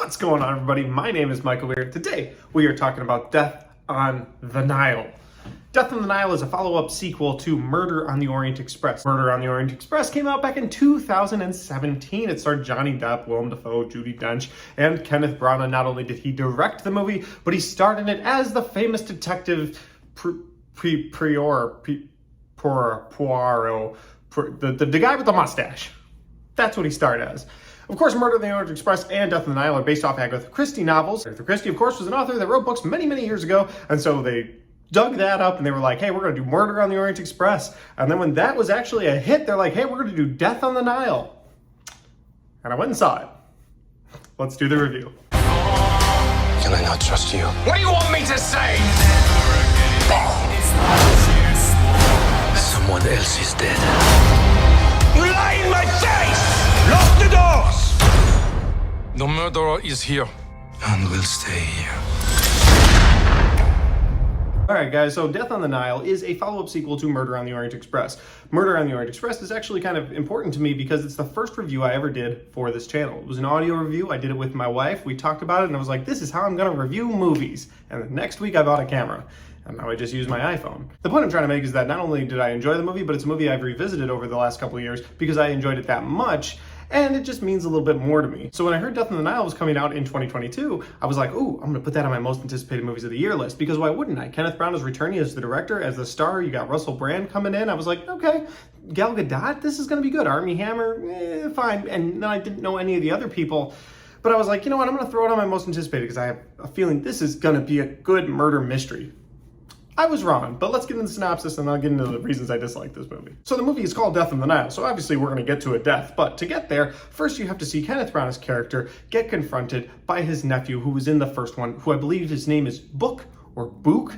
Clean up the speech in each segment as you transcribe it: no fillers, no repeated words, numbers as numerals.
What's going on, everybody? My name is Michael Weir. Today we are talking about Death on the Nile. Death on the Nile is a follow-up sequel to Murder on the Orient Express. Murder on the Orient Express came out back in 2017. It starred Johnny Depp, Willem Dafoe, Judi Dench, and Kenneth Branagh. Not only did he direct the movie, but he starred in it as the famous detective Poirot, the guy with the mustache. That's what he starred as. Of course, Murder on the Orient Express and Death on the Nile are based off Agatha Christie novels. Agatha Christie, of course, was an author that wrote books many, many years ago, and so they dug that up and they were like, hey, we're going to do Murder on the Orient Express. And then when that was actually a hit, they're like, hey, we're going to do Death on the Nile. And I went and saw it. Let's do the review. Can I not trust you? What do you want me to say? Someone else is dead. You lie in my face! Lock the doors! The murderer is here. And will stay here. Alright guys, so Death on the Nile is a follow-up sequel to Murder on the Orient Express. Murder on the Orient Express is actually kind of important to me because it's the first review I ever did for this channel. It was an audio review. I did it with my wife. We talked about it and I was like, this is how I'm going to review movies. And the next week I bought a camera. And now I just use my iPhone. The point I'm trying to make is that not only did I enjoy the movie, but it's a movie I've revisited over the last couple of years because I enjoyed it that much. And it just means a little bit more to me. So when I heard Death on the Nile was coming out in 2022, I was like, ooh, I'm gonna put that on my most anticipated movies of the year list, because why wouldn't I? Kenneth Branagh is returning as the director, as the star. You got Russell Brand coming in. I was like, okay, Gal Gadot, this is gonna be good. Armie Hammer, fine. And then I didn't know any of the other people, but I was like, you know what, I'm gonna throw it on my most anticipated because I have a feeling this is gonna be a good murder mystery. I was wrong, but let's get into the synopsis and I'll get into the reasons I dislike this movie. So the movie is called Death on the Nile, so obviously we're going to get to a death, but to get there, first you have to see Kenneth Branagh's character get confronted by his nephew who was in the first one, who I believe his name is Book or Book.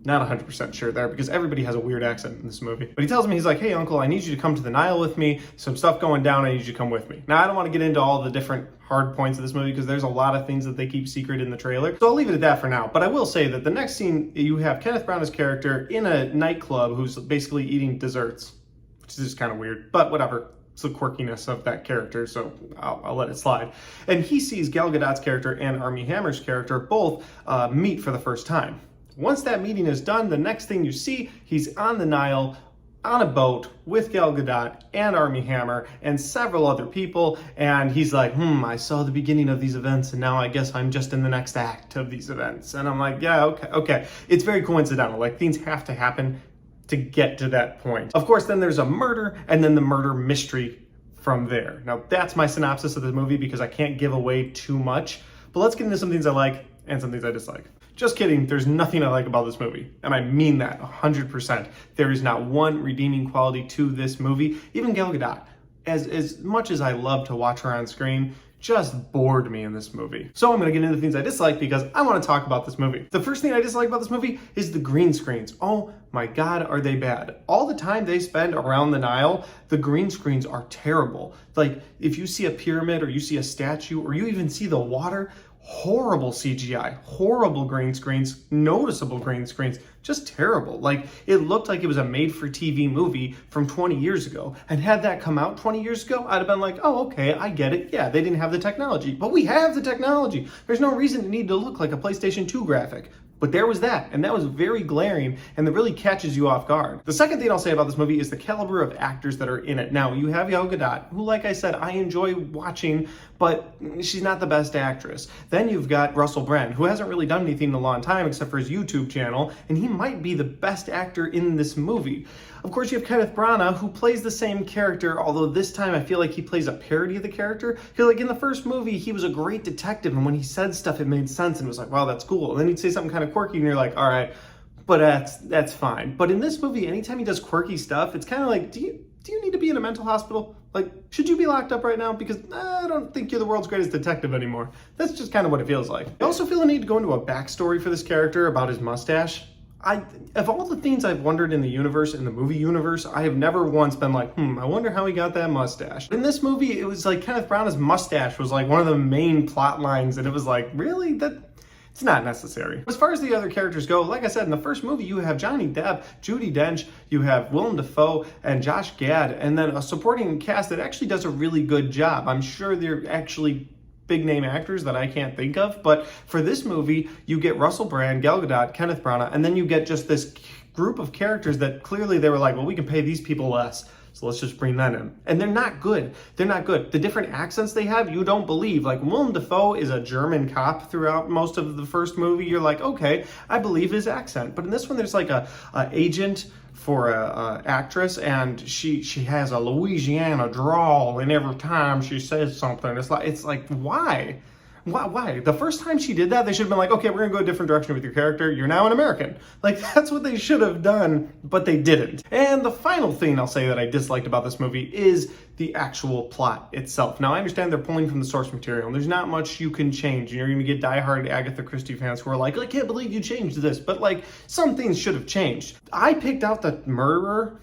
Not 100% sure there because everybody has a weird accent in this movie. But he tells me, he's like, hey uncle, I need you to come to the Nile with me. Some stuff going down, I need you to come with me. Now I don't want to get into all the different hard points of this movie because there's a lot of things that they keep secret in the trailer. So I'll leave it at that for now. But I will say that the next scene, you have Kenneth Branagh's character in a nightclub who's basically eating desserts, which is just kind of weird, but whatever. It's the quirkiness of that character, so I'll let it slide. And he sees Gal Gadot's character and Armie Hammer's character both meet for the first time. Once that meeting is done, the next thing you see, he's on the Nile, on a boat with Gal Gadot and Armie Hammer and several other people, and he's like, I saw the beginning of these events and now I guess I'm just in the next act of these events. And I'm like, yeah, okay. It's very coincidental, like things have to happen to get to that point. Of course, then there's a murder and then the murder mystery from there. Now that's my synopsis of the movie because I can't give away too much, but let's get into some things I like and some things I dislike. Just kidding, there's nothing I like about this movie, and I mean that 100%. There is not one redeeming quality to this movie. Even Gal Gadot, as much as I love to watch her on screen, just bored me in this movie. So I'm gonna get into things I dislike because I wanna talk about this movie. The first thing I dislike about this movie is the green screens. Oh my God, are they bad. All the time they spend around the Nile, the green screens are terrible. Like if you see a pyramid or you see a statue or you even see the water, horrible CGI, horrible green screens, noticeable green screens, just terrible. Like it looked like it was a made-for-TV movie from 20 years ago. And had that come out 20 years ago, I'd have been like, oh, okay, I get it. Yeah, they didn't have the technology, but we have the technology. There's no reason it needed to look like a PlayStation 2 graphic. But there was that, and that was very glaring, and that really catches you off guard. The second thing I'll say about this movie is the caliber of actors that are in it. Now, you have Gal Gadot, who, like I said, I enjoy watching, but she's not the best actress. Then you've got Russell Brand, who hasn't really done anything in a long time except for his YouTube channel, and he might be the best actor in this movie. Of course, you have Kenneth Branagh, who plays the same character, although this time I feel like he plays a parody of the character. Because like in the first movie, he was a great detective, and when he said stuff, it made sense, and it was like, wow, that's cool. And then he'd say something kind of quirky, and you're like, all right, but that's fine. But in this movie, anytime he does quirky stuff, it's kind of like, do you need to be in a mental hospital? Like, should you be locked up right now? Because I don't think you're the world's greatest detective anymore. That's just kind of what it feels like. I also feel the need to go into a backstory for this character about his mustache. Of all the things I've wondered in the universe, in the movie universe, I have never once been like, I wonder how he got that mustache. In this movie, it was like Kenneth Branagh's mustache was like one of the main plot lines, and it was like, really? It's not necessary. As far as the other characters go, like I said, in the first movie, you have Johnny Depp, Judi Dench, you have Willem Dafoe, and Josh Gad, and then a supporting cast that actually does a really good job. I'm sure they're actually big name actors that I can't think of. But for this movie, you get Russell Brand, Gal Gadot, Kenneth Branagh, and then you get just this group of characters that clearly they were like, well, we can pay these people less, so let's just bring that in. And they're not good. They're not good. The different accents they have, you don't believe. Like, Willem Dafoe is a German cop throughout most of the first movie. You're like, okay, I believe his accent. But in this one, there's like a agent for a actress, and she has a Louisiana drawl, and every time she says something, it's like why? Why? The first time she did that, they should have been like, okay, we're gonna go a different direction with your character. You're now an American. Like, that's what they should have done, but they didn't. And the final thing I'll say that I disliked about this movie is the actual plot itself. Now, I understand they're pulling from the source material, and there's not much you can change. You're gonna get diehard Agatha Christie fans who are like, I can't believe you changed this, but like, some things should have changed. I picked out the murderer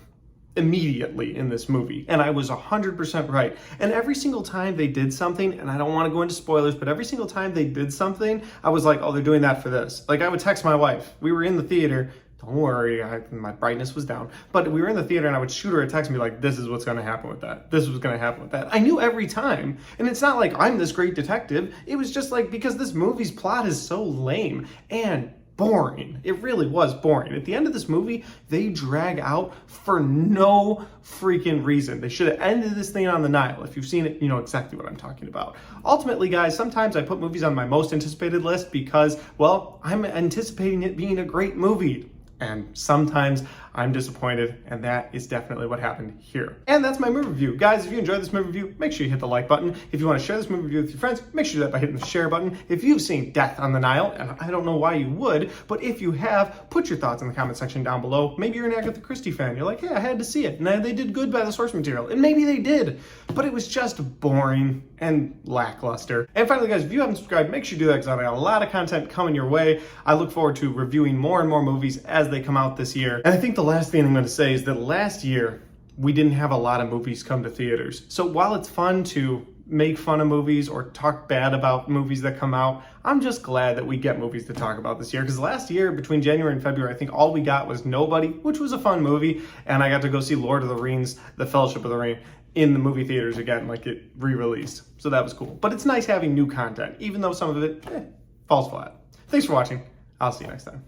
immediately in this movie, and I was 100% right. And every single time they did something, and I don't want to go into spoilers, but every single time they did something, I was like, oh, they're doing that for this. Like, I would text my wife. We were in the theater. Don't worry, my brightness was down. But we were in the theater, and I would shoot her a text and be like, this is what's going to happen with that. This is what's going to happen with that. I knew every time. And it's not like I'm this great detective. It was just like, because this movie's plot is so lame and boring. It really was boring. At the end of this movie, they drag out for no freaking reason. They should have ended this thing on the Nile. If you've seen it, you know exactly what I'm talking about. Ultimately, guys, sometimes I put movies on my most anticipated list because, well, I'm anticipating it being a great movie. And sometimes I'm disappointed, and that is definitely what happened here. And that's my movie review. Guys, if you enjoyed this movie review, make sure you hit the like button. If you want to share this movie review with your friends, make sure you do that by hitting the share button. If you've seen Death on the Nile, and I don't know why you would, but if you have, put your thoughts in the comment section down below. Maybe you're an Agatha Christie fan. You're like, hey, I had to see it. And they did good by the source material. And maybe they did, but it was just boring and lackluster. And finally, guys, if you haven't subscribed, make sure you do that because I got a lot of content coming your way. I look forward to reviewing more and more movies as they come out this year. And I think the last thing I'm going to say is that last year, we didn't have a lot of movies come to theaters. So while it's fun to make fun of movies or talk bad about movies that come out, I'm just glad that we get movies to talk about this year. Because last year, between January and February, I think all we got was Nobody, which was a fun movie. And I got to go see Lord of the Rings, The Fellowship of the Ring, in the movie theaters again, like it re-released. So that was cool. But it's nice having new content, even though some of it falls flat. Thanks for watching. I'll see you next time.